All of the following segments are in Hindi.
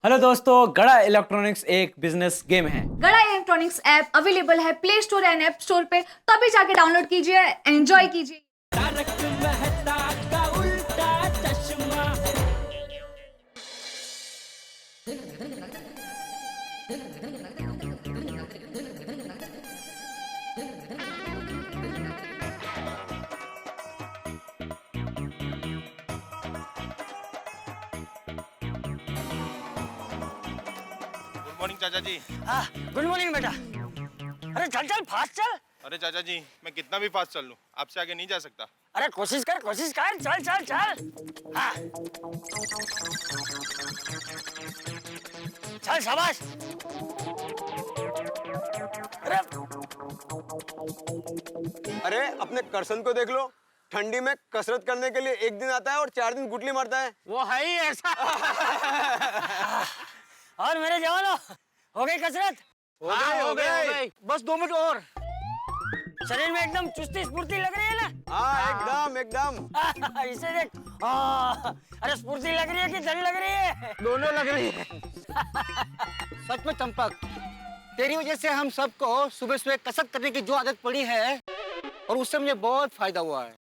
हेलो दोस्तों, गड़ा इलेक्ट्रॉनिक्स एक बिजनेस गेम है। गड़ा इलेक्ट्रॉनिक्स ऐप अवेलेबल है play store and app store पे, तो अभी जाके डाउनलोड कीजिए, एंजॉय कीजिए। तारक मेहता का उल्टा चश्मा। गुड मॉर्निंग चाचा जी। गुड मॉर्निंग बेटा। अरे चल चल फास्ट चल। अरे चाचा जी, मैं कितना भी फास्ट चल लूं, आपसे आगे नहीं जा सकता। अरे कोशिश कर चल चल चल। हाँ चल शाबाश। अरे अरे अपने करसन को देख लो, ठंडी में कसरत करने के लिए एक दिन आता है और 4 दिन गुटली मारता है। वो है ही ऐसा। और मेरे जवानों, हो गई कसरत? हो गई। बस 2 मिनट और। शरीर में एकदम चुस्ती स्फूर्ति लग रही है ना? हाँ एकदम। इसे देख। अरे स्फूर्ति लग रही है कि जल लग रही है? दोनों लग रही है। सच में चंपक, तेरी वजह से हम सबको सुबह सुबह कसरत करने की जो आदत पड़ी है, और उससे मुझे बहुत फायदा हुआ है,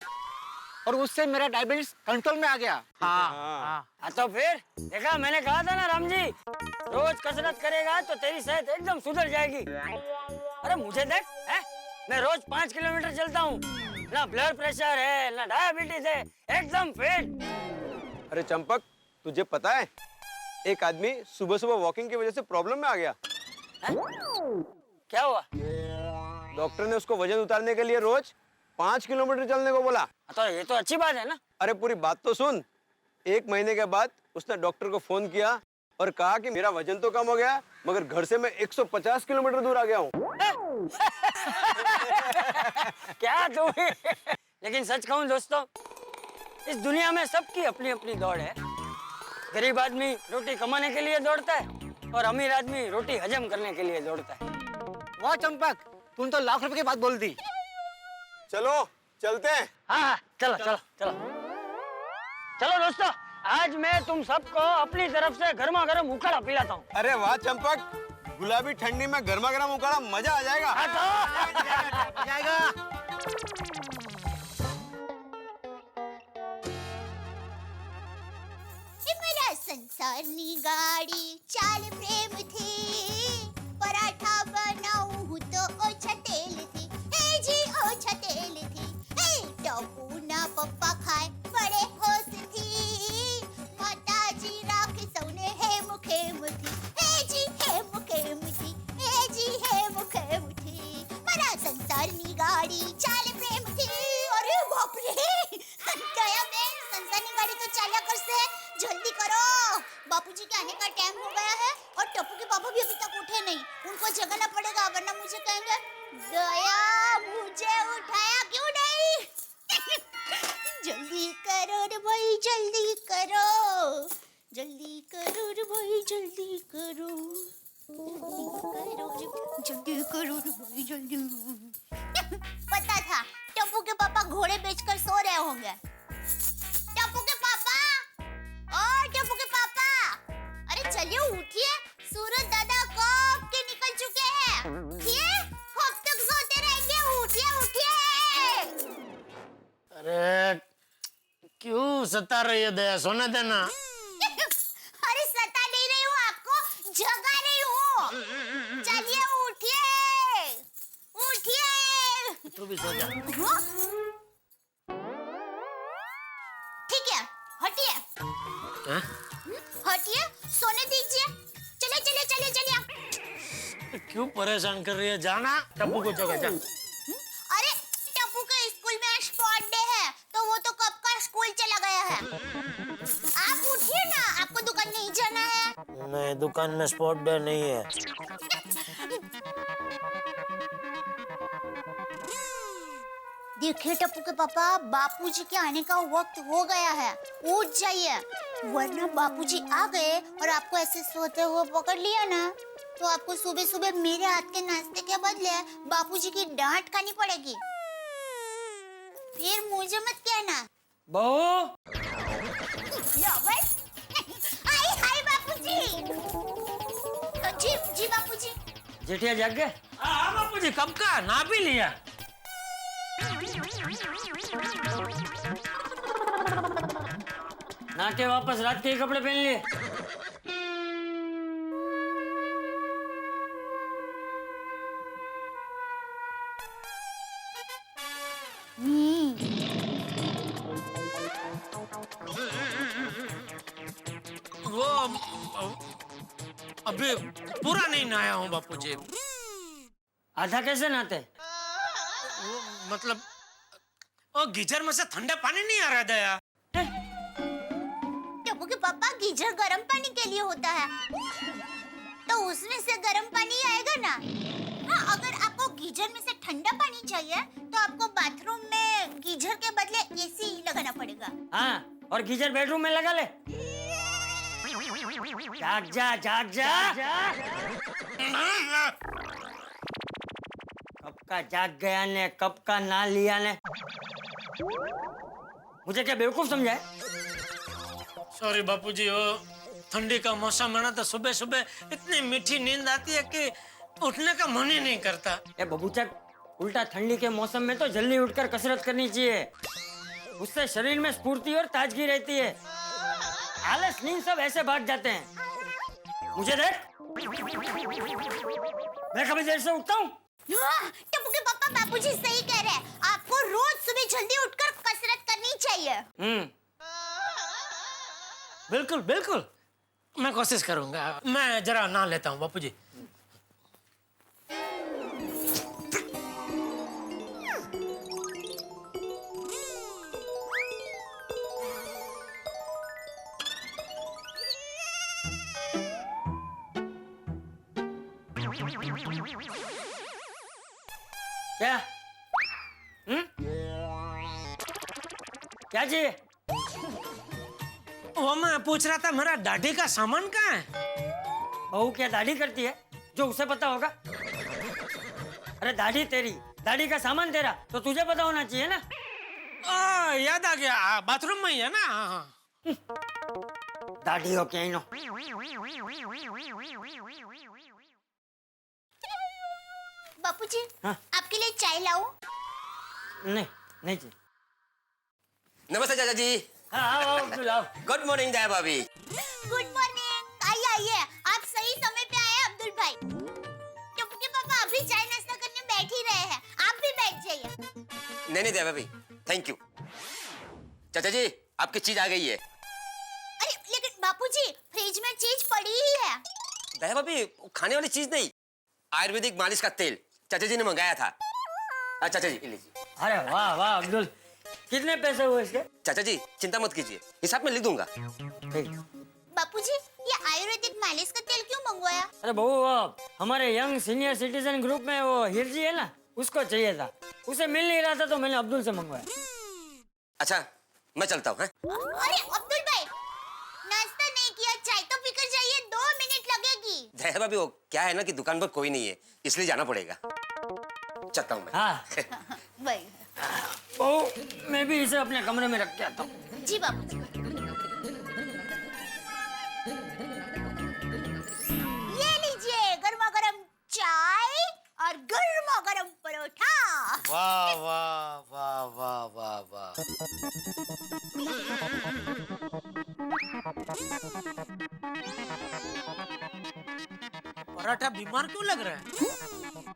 और उससे मेरा डायबिटीज कंट्रोल में आ गया। हाँ तो फिर देखा, मैंने कहा था ना राम जी, रोज कसरत करेगा तो तेरी सेहत एकदम सुधर जाएगी। अरे मुझे देख, है? मैं रोज 5 किलोमीटर चलता हूँ, ना ब्लड प्रेशर है ना डायबिटीज है, एकदम फिट। अरे चंपक, तुझे पता है एक आदमी सुबह सुबह वॉकिंग की वजह से प्रॉब्लम में आ गया। क्या हुआ? डॉक्टर ने उसको वजन उतारने के लिए रोज 5 किलोमीटर चलने को बोला। तो ये तो अच्छी बात है ना। अरे पूरी बात तो सुन। 1 महीने के बाद उसने डॉक्टर को फोन किया और कहा कि मेरा वजन तो कम हो गया, मगर घर से मैं 150 किलोमीटर दूर आ गया हूँ। क्या तू भी? लेकिन सच कहूँ दोस्तों, इस दुनिया में सबकी अपनी अपनी दौड़ है। गरीब आदमी रोटी कमाने के लिए दौड़ता है और अमीर आदमी रोटी हजम करने के लिए दौड़ता है। वाह चंपक, तूने तो लाख रुपए की बात बोल दी। चलो चलते हैं। हाँ चलो चलो चलो चलो दोस्तों, आज मैं तुम सबको अपनी तरफ से गर्मा गर्म उकाड़ा पिलाता हूँ। अरे वाह चंपक, गुलाबी ठंडी में गर्मा गर्म उकाड़ा, मजा आ जाएगा। जाएगा। मेरा संसारनी गाड़ी चाल प्रेम थी, पराठा बनाऊं तो ओछा तेल थी, हे जी ओछा तेल थी, हे टपू ना पप्पा खाए बड़े होश थी, माताजी राखी सौने हे मुखे मुठी, हे जी हे मुखे मुठी, हे जी हे मुखे मुठी, मेरा संसारनी गाड़ी चाल प्रेम थी। अरे बाप रे, गया मैं, संसारनी गाड़ी तो चाला कर से, जल्दी करो, बापूजी के आने का टाइम हो गया है और टप्पू के पापा भी अभी तक उठे नहीं, उनको जगाना पड़ेगा वरना मुझे कहेंगे दया मुझे उठाया क्यों नहीं। जल्दी करो रे भाई, जल्दी करो, जल्दी करो रे भाई, जल्दी करो, जल्दी करो रे भाई, जल्दी। पता था टप्पू के पापा घोड़े बेचकर सो रहे होंगे। टप्पू के पापा, और टप्पू के पापा, अरे चलिए उठिए, सूरज दादा कब के निकल चुके हैं। उठिए, कब तक सोते रहेंगे, उठिए उठिए। अरे क्यों सता रही है दया, सोने देना। अरे सता नहीं रही हूँ आपको, जगा रही हूँ। चलिए उठिए उठिए। तू भी सो जा। ठीक है, हटिए हटिए, सोने दीजिए, चले चले चले चलिए। क्यों परेशान कर रही है, जाना टप्पू को जगह जा। अरे टप्पू के स्कूल में स्पोर्ट डे है, तो वो तो कब का स्कूल चला गया है। आप उठिए ना, आपको दुकान नहीं जाना है। नहीं, दुकान में स्पोर्ट डे नहीं है। देखिए टप्पू के पापा, बापूजी के आने का वक्त हो गया है, उठ जाइए, वरना बापूजी आ गए और आपको ऐसे सोते हुए पकड़ लिया ना, तो आपको सुबह सुबह मेरे हाथ के नाश्ते के बदले बापूजी की डांट खानी पड़ेगी। फिर मुझे मत कहना। बहू, हाय हाय बापूजी। जी जी बापूजी। जेठिया जाग गए? हाँ बापूजी, कब का ना भी लिया। ना के वापस रात के ही कपड़े पहन लिए? वो अभी पूरा नहीं नहाया हूँ बापूजी। आधा कैसे नहाते? वो मतलब वो गीजर में से ठंडा पानी नहीं आ रहा दया। टप्पू के पापा, गीजर गर्म पानी के लिए होता है, तो उसमें से गर्म पानी आएगा ना। हाँ, अगर आपको गीजर में से ठंडा पानी चाहिए तो आपको बाथरूम में गीजर के बदले एसी लगाना पड़ेगा। हाँ, और गीजर बेडरूम में लगा ले। जाग जा, जाग जा। कब का जाग गया ने, कब का ना लिया ने। मुझे क्या बेवकूफ समझा है? सॉरी बापूजी, वो ठंडी का मौसम है ना, तो सुबह सुबह इतनी मीठी नींद आती है कि उठने का मन ही नहीं करता। ए बबूचक, उल्टा ठंडी के मौसम में तो जल्दी उठकर कसरत करनी चाहिए। उससे शरीर में स्फूर्ति और ताजगी रहती है। आलस नींद सब ऐसे भाग जाते हैं। मुझे देख, मैं कभी देर से उठता हूँ। हाँ, टप्पू के पापा, बापूजी सही कह रहे हैं। आपको रोज सुबह जल्दी उठकर कसरत करनी चाहिए। बिल्कुल बिल्कुल, मैं कोशिश करूंगा। मैं जरा नहा लेता हूँ बापूजी। क्या? क्या चाहिए? वो मैं पूछ रहा था, मेरा दाढ़ी का सामान कहाँ है? बहू क्या दाढ़ी करती है जो उसे पता होगा? अरे दाढ़ी तेरी, दाढ़ी का सामान तेरा, तो तुझे पता होना चाहिए ना। याद आ गया, बाथरूम में ही है ना। हाँ। दाढ़ी हो क्या इनो? बापूजी, हाँ? आपके लिए चाय लाऊं? नहीं, नहीं चाहिए। नमस्ते चाचा जी। हाँ, आओ अब्दुल, आओ। गुड मॉर्निंग दया भाभी। Good morning. आइए आइए, आप सही समय पे आए अब्दुल भाई। टप्पू के पापा अभी चाय नाश्ता करने बैठ ही रहे हैं, आप भी बैठ जाइए। नहीं दया भाभी, थैंक यू। चाचा जी, आपकी चीज आ गई है। अरे लेकिन बापूजी, फ्रिज में चीज पड़ी ही है। दया भाभी, खाने वाली चीज नहीं, आयुर्वेदिक मालिश का तेल चाचा जी ने मंगाया था। चाचा जी लीजिए। अरे वाह वाह अब्दुल, कितने पैसे हुए इसके? चाचा जी चिंता मत कीजिए, हिसाब में लिख दूंगा। ठीक। बापूजी, ये आयुर्वेदिक मालिश का तेल क्यों मंगवाया? अरे बहू, वो हमारे यंग सीनियर सिटीजन ग्रुप में वो हिरजी है ना, उसको चाहिए था। उसे मिल नहीं रहा था तो मैंने अब्दुल से मंगवाया। अच्छा, मैं चलता हूँ। अरे अब्दुल भाई, नाश्ता नहीं किया, चाय तो पीकर जाइए, 2 मिनट लगेगी। दया भाभी, वो क्या है ना कि दुकान पर कोई नहीं है, इसलिए जाना पड़ेगा। चलता हूँ मैं। हाँ भाई। बहू, मैं भी इसे अपने कमरे में रख के आता हूँ। जी बापूजी। ये लीजिए गर्मा गर्म चाय और गर्मा गर्म परोठा। वाह वाह वाह वाह वाह वाह। पराठा बीमार क्यों लग रहा है?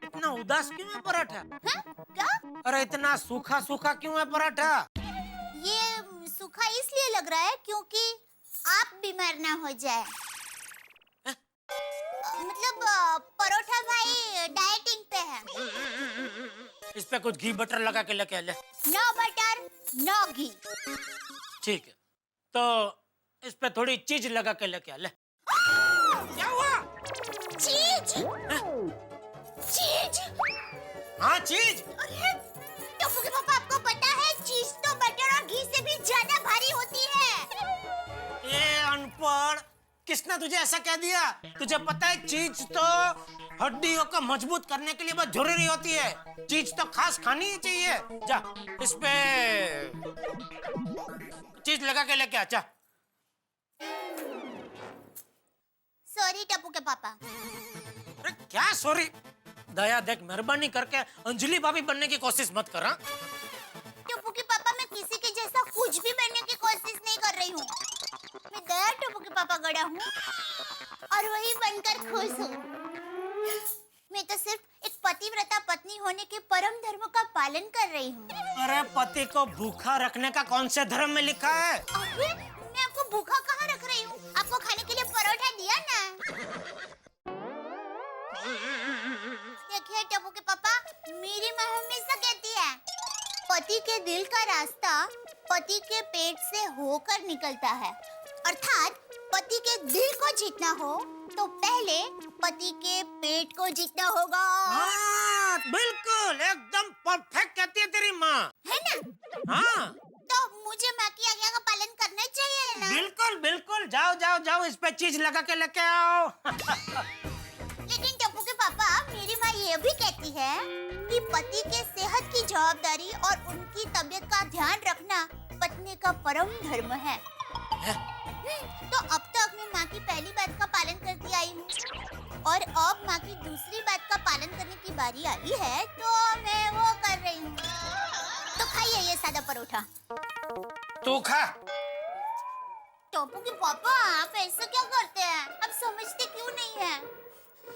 इतना उदास क्यों है पराठा? हाँ? क्या? अरे इतना सूखा सूखा क्यों है पराठा? ये सूखा इसलिए लग रहा है क्योंकि आप बीमार ना हो जाए। मतलब परोठा भाई डाइटिंग पे है। इस पे कुछ घी बटर लगा के लेके आ ले। नो बटर नो घी। ठीक है, तो इस पे थोड़ी चीज लगा के लेके आ ले। क्या हुआ? चीज? चीज? हाँ चीज। अरे टप्पू के पापा, आपको पता है चीज तो बटर और घी से भी ज्यादा भारी होती है। ये अनपढ़, किसने तुझे ऐसा कह दिया? तुझे पता है चीज तो हड्डियों को मजबूत करने के लिए बहुत जरूरी होती है। चीज तो खास खानी ही चाहिए। जा इस पे चीज लगा के लेके आ। जा। सॉरी टप्पू के पापा। अरे क्या सॉरी? दया देख, मेहरबानी करके अंजलि भाभी बनने की कोशिश मत कर। हाँ? टप्पू के पापा, मैं किसी के जैसा कुछ भी बनने की कोशिश नहीं कर रही हूँ। मैं दया टप्पू के पापा गड़ा हूँ और वही बनकर खुश हूँ। मैं तो सिर्फ एक पतिव्रता पत्नी होने के परम धर्म का पालन कर रही हूँ। अरे पति को भूखा रखने का कौन से धर्म में लिखा है? अरे मैं आपको भूखा कहाँ रख रही हूँ? आपको खाने के लिए परोठा दिया ना। देखिए टप्पू के पापा, मेरी माँ हमेशा कहती है, पति के दिल का रास्ता पति के पेट से होकर निकलता है। अर्थात पति के दिल को जीतना हो तो पहले पति के पेट को जीतना होगा। हाँ, बिल्कुल एकदम परफेक्ट कहती है तेरी माँ, है ना? हाँ तो मुझे माँ की आज्ञा का पालन करना चाहिए ना? बिल्कुल बिल्कुल, जाओ जाओ जाओ, इस पे चीज लगा के लेके आओ। लेकिन टप्पू के पापा, मेरी माँ ये भी कहती है कि पति के सेहत की जवाबदारी और उनकी तबीयत का ध्यान रखना पत्नी का परम धर्म है। तो अब तक मैं माँ की पहली बात का पालन करती आई हूँ और अब माँ की दूसरी बात का पालन करने की बारी आई है, तो मैं वो कर रही हूँ। तो खाइए ये सादा परोठा। तू खा। टप्पू के पापा, आप ऐसा क्या करते हैं? आप समझते क्यों नहीं है?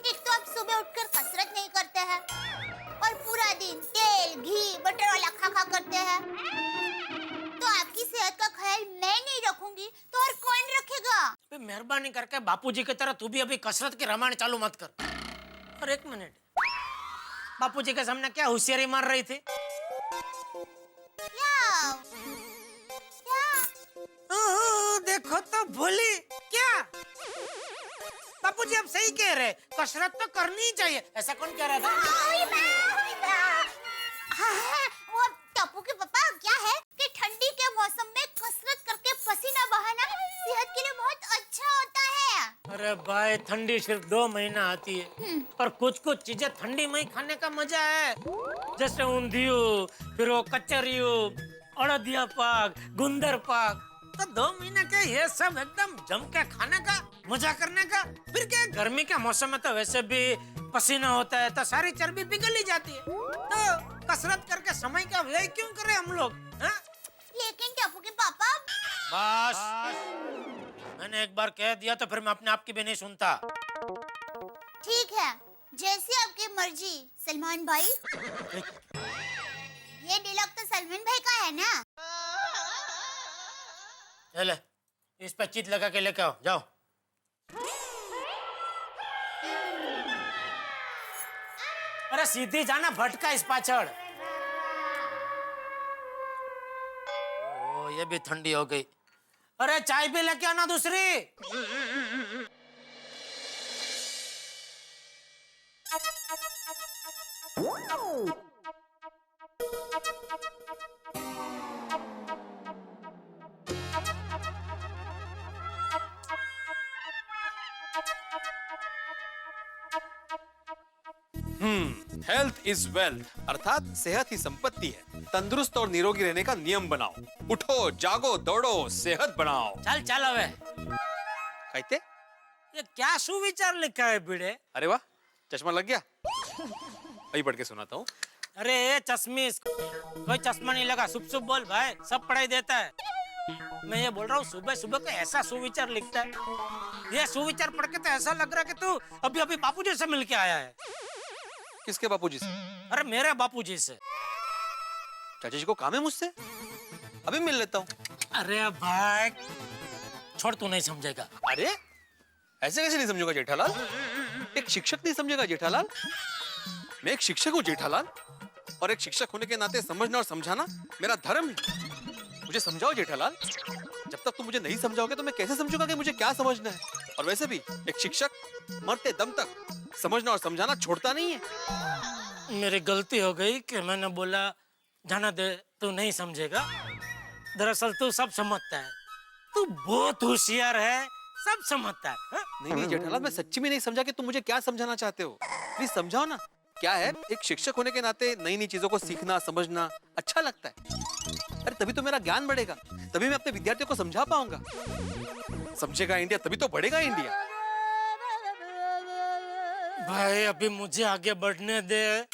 एक तो आप सुबह उठकर कसरत नहीं करते हैं और पूरा दिन तेल घी बटर वाला खा करते हैं। तो आपकी सेहत का ख्याल मैं नहीं रखूंगी तो और कौन रखेगा? मेहरबानी करके बापूजी की तरह तू भी अभी कसरत की रामायण चालू मत कर। और एक मिनट, बापूजी के सामने क्या होशियारी मार रही थी? क्या? देखो तो भोली क्या? बापूजी अब सही कह रहे, कसरत तो करनी ही चाहिए। ऐसा कौन कह रहा था? वो टप्पू के पापा, क्या है कि ठंडी के मौसम में कसरत करके पसीना बहाना सेहत के लिए बहुत अच्छा होता है। अरे भाई, ठंडी सिर्फ 2 महीना आती है, पर कुछ कुछ चीजें ठंडी में ही खाने का मजा है। जैसे ऊंधियो, फिर वो कचरियो, अड़दिया पाक, गुंदर पाक। तो 2 महीने के ये सब एकदम जम के खाने का, मजा करने का। फिर क्या, गर्मी के मौसम में तो वैसे भी पसीना होता है तो सारी चर्बी पिघल ही जाती है। तो कसरत करके समय का व्यय क्यों करें हम लोग? हाँ? लेकिन टप्पू के पापा, बस मैंने एक बार कह दिया तो फिर मैं अपने आप की भी नहीं सुनता। ठीक है, जैसी आपकी मर्जी सलमान भाई। ये डिलॉग तो सलमान भाई का है ना? चले, इस पे चीज लगा के लेके आओ, जाओ। अरे सीधी जाना, भटका इस पाछड़। ओ, ये भी ठंडी हो गई। अरे चाय भी लेके आना दूसरी। हेल्थ इज वेल्थ, अर्थात सेहत ही संपत्ति है। तंदुरुस्त और निरोगी रहने का नियम बनाओ। उठो, जागो, दौड़ो, सेहत बनाओ। चल चल अबे। कहते ये क्या सुविचार लिखा है बिड़े? अरे वाह, चश्मा लग गया। अभी पढ़ के सुनाता हूँ। अरे चश्मिश, कोई चश्मा नहीं लगा। शुभ शुभ बोल भाई, सब पढ़ाई देता है। मैं ये बोल रहा हूँ, सुबह सुबह को ऐसा सुविचार लिखता है। ये सुविचार पढ़ के तो ऐसा लग रहा है कि तू अभी अभी बापूजी से मिल के आया है। किसके बापूजी से? अरे मेरे बापूजी से। चाचा जी को काम है मुझसे, अभी मिल लेता हूँ। अरे भाई छोड़, तू नहीं समझेगा। अरे ऐसे कैसे नहीं समझूंगा जेठालाल? एक शिक्षक नहीं समझेगा जेठालाल? मैं एक शिक्षक हूँ जेठालाल, और एक शिक्षक होने के नाते समझना और समझाना मेरा धर्म है। मुझे समझाओ जेठालाल। जब तक तुम मुझे नहीं समझाओगे तो मैं कैसे समझूंगा कि मुझे क्या समझना है? और वैसे भी एक शिक्षक मरते दम तक समझना और समझाना छोड़ता नहीं है। मेरी गलती हो गई कि मैंने बोला जाना दे, तू नहीं समझेगा। दरअसल तू सब समझता है, तू बहुत होशियार है, सब समझता है। हा? नहीं जेठालाल, मैं सच्ची में नहीं समझा कि तुम मुझे क्या समझाना चाहते हो। प्लीज समझाओ ना। क्या है, एक शिक्षक होने के नाते नई नई चीजों को सीखना समझना अच्छा लगता है। अरे तभी तो मेरा ज्ञान बढ़ेगा, तभी मैं अपने विद्यार्थियों को समझा पाऊंगा। समझेगा इंडिया तभी तो बढ़ेगा इंडिया। भाई अभी मुझे आगे बढ़ने दे।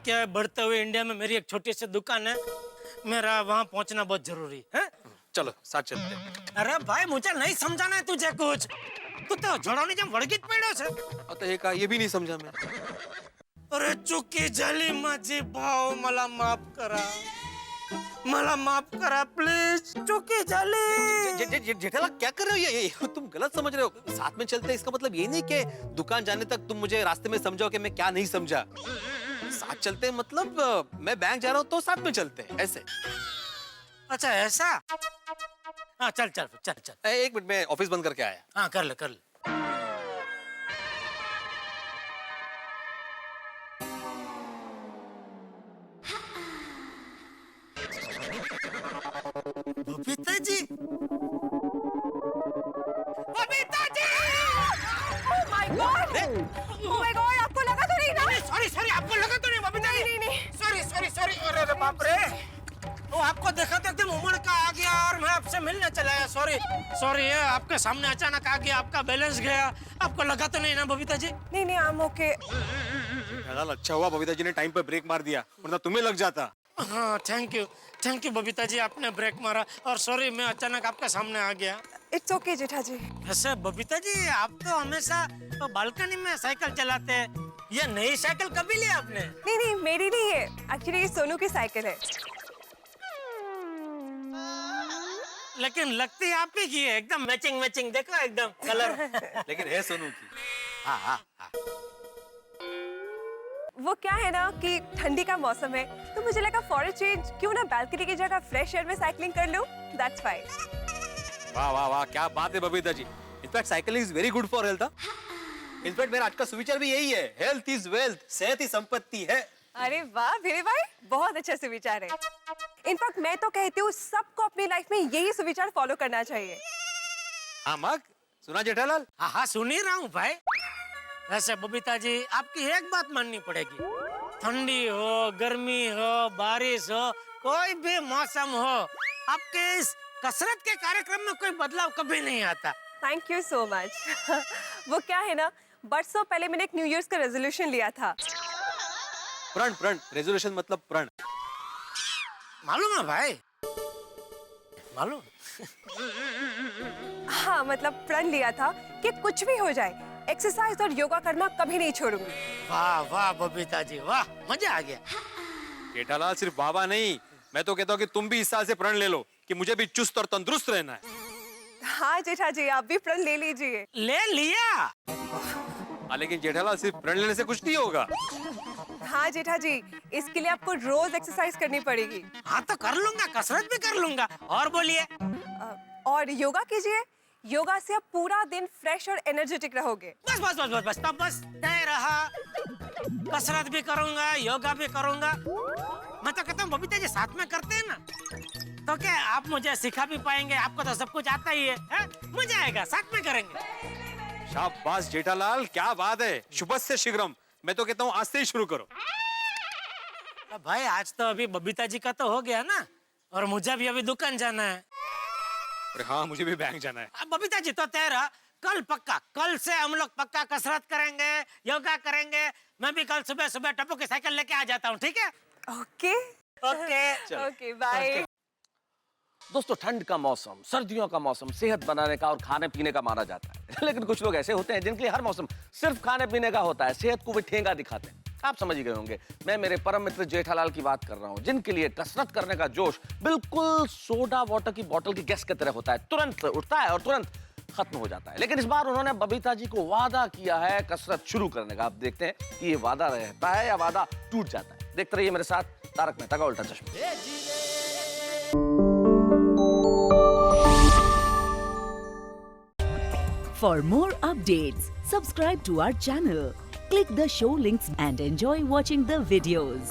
क्या है, बढ़ते हुए इंडिया में मेरी एक छोटी सी दुकान है, मेरा वहाँ पहुँचना बहुत जरूरी है। चलो साथ चलते हैं। अरे भाई मुझे नहीं समझाना है तुझे कुछ, तू तो जोड़ोनी जब वड़गित पड़ो छे। आता हे का ये भी नहीं समझा मैं। अरे चुकी झाली माझी भाव, मला माफ करा, मला माफ करा प्लीज, चुकी झाली। जेठालाल क्या कर रहे हो ये तुम गलत समझ रहे हो। साथ में चलते हैं इसका मतलब ये नहीं कि दुकान जाने तक तुम मुझे रास्ते में समझाओ कि मैं क्या नहीं समझा। साथ चलते हैं मतलब मैं बैंक जा रहा हूँ तो साथ में चलते हैं ऐसे। अच्छा ऐसा, हाँ चल चल चल चल। एक मिनट में ऑफिस बंद करके आया। हाँ कर ले कर ले। Babita ji, Babita ji! Oh my God! Oh my God! आपको लगा तो नहीं ना? सॉरी सॉरी, आपको लगा तो नहीं बबीता जी? नहीं। सॉरी सॉरी सॉरी, अरे बाप रे, वो आपको देखा तो एकदम उमड़ का आ गया और मैं आपसे मिलने चला आया। सॉरी सॉरी, ये आपके सामने अचानक आ गया, आपका बैलेंस गया। आपको लगा तो नहीं ना बबीता जी? नहीं, आई एम ओके। अच्छा हुआ बबीता जी ने टाइम पर ब्रेक मार दिया, वरना तुम्हें लग जाता। हाँ थैंक यू बबीता जी, आपने ब्रेक मारा और सॉरी मैं अचानक आपके सामने आ गया। इट्स ओके जेठा जी। वैसे बबीता जी आप तो हमेशा तो बालकनी में साइकिल चलाते हैं, ये नई साइकिल कभी ली आपने? नहीं, मेरी नहीं है, एक्चुअली ये सोनू की साइकिल है। लेकिन लगती आप ही की है, एकदम मैचिंग मैचिंग, देखो एकदम कलर। लेकिन है सोनू की। हाँ। वो क्या है ना कि ठंडी का मौसम है तो मुझे लगा फॉर अ चेंज क्यों ना बैल्कनी की जगह फ्रेश एयर में साइकिलिंग कर लूं। That's fine. वाह वाह वाह, क्या बात है Babita ji. In fact cycling is very good for health. In fact मेरा आज का सुविचार भी यही है, हेल्थ इज वेल्थ, सेहत ही संपत्ति है। अरे वाह भिरे भाई, बहुत अच्छा सुविचार है। इनफैक्ट मैं तो कहती हूँ सबको अपनी लाइफ में यही सुविचार फॉलो करना चाहिए। हाँ मग सुना जेठालाल? हाँ सुन ही रहा हूँ भाई। वैसे बबीता जी आपकी एक बात माननी पड़ेगी, ठंडी हो, गर्मी हो, बारिश हो, कोई भी मौसम हो, आपके इस कसरत के कार्यक्रम में कोई बदलाव कभी नहीं आता। Thank you so much. वो क्या है ना, बरसों पहले मैंने एक न्यू ईयर्स का रेजोल्यूशन लिया था। प्रण रेजोल्यूशन मतलब प्रण मालूम है भाई, मालूम? हाँ मतलब प्रण लिया था कि कुछ भी हो जाए एक्सरसाइज और योगा करना कभी नहीं छोड़ूंगी। वाह वाह बबीता जी वाह, मजा आ गया। जेठालाल सिर्फ बाबा नहीं, मैं तो कहता हूँ कि तुम भी इस साल से प्रण ले लो कि मुझे भी चुस्त और तंदुरुस्त रहना है। हाँ जेठा जी आप भी प्रण ले लीजिए। ले लिया। हाँ लेकिन जेठालाल सिर्फ प्रण लेने से कुछ नहीं होगा। हाँ जेठा जी, इसके लिए आपको रोज एक्सरसाइज करनी पड़ेगी। हाँ तो कर लूंगा, कसरत भी कर लूंगा। और बोलिए। और योगा कीजिए, योगा से आप पूरा दिन फ्रेश और एनर्जेटिक रहोगे। बस बस बस बस बस तब बस तय रहा, कसरत भी करूंगा, योगा भी करूंगा। मैं तो कहता हूँ बबीता जी साथ में करते हैं ना, तो क्या आप मुझे सिखा भी पाएंगे, आपको तो सब कुछ आता ही है? मजा आएगा, साथ में करेंगे। शाबाश जेठालाल, क्या बात है। शुभस्य शीघ्रम, मैं तो कहता हूँ आज से ही शुरू करो। भाई आज तो अभी बबीता जी का तो हो गया ना, और मुझे भी अभी दुकान जाना है। अरे हाँ मुझे भी बैंक जाना है। बबीता जी तो तय रहा, कल पक्का, कल से हम लोग पक्का कसरत करेंगे, योगा करेंगे। मैं भी कल सुबह सुबह टप्पू की साइकिल लेके आ जाता हूँ, ठीक है? Okay okay bye. दोस्तों ठंड का मौसम, सर्दियों का मौसम सेहत बनाने का और खाने पीने का माना जाता है। लेकिन कुछ लोग ऐसे होते हैं जिनके लिए हर मौसम सिर्फ खाने पीने का होता है, सेहत को भी ठेंगा दिखाते हैं। आप समझ ही गए होंगे, मैं मेरे परम मित्र जेठालाल की बात कर रहा हूं, जिनके लिए कसरत करने का जोश बिल्कुल सोडा वाटर की बोतल की गैस की तरह होता है, तुरंत उठता है और तुरंत खत्म हो जाता है। लेकिन इस बार उन्होंने बबीता जी को वादा किया है कसरत शुरू करने का। आप देखते हैं कि ये वादा रहता है या वादा टूट जाता है। देखते रहिए मेरे साथ तारक मेहता का उल्टा चश्मा। For more updates, subscribe to our channel, click the show links and enjoy watching the videos.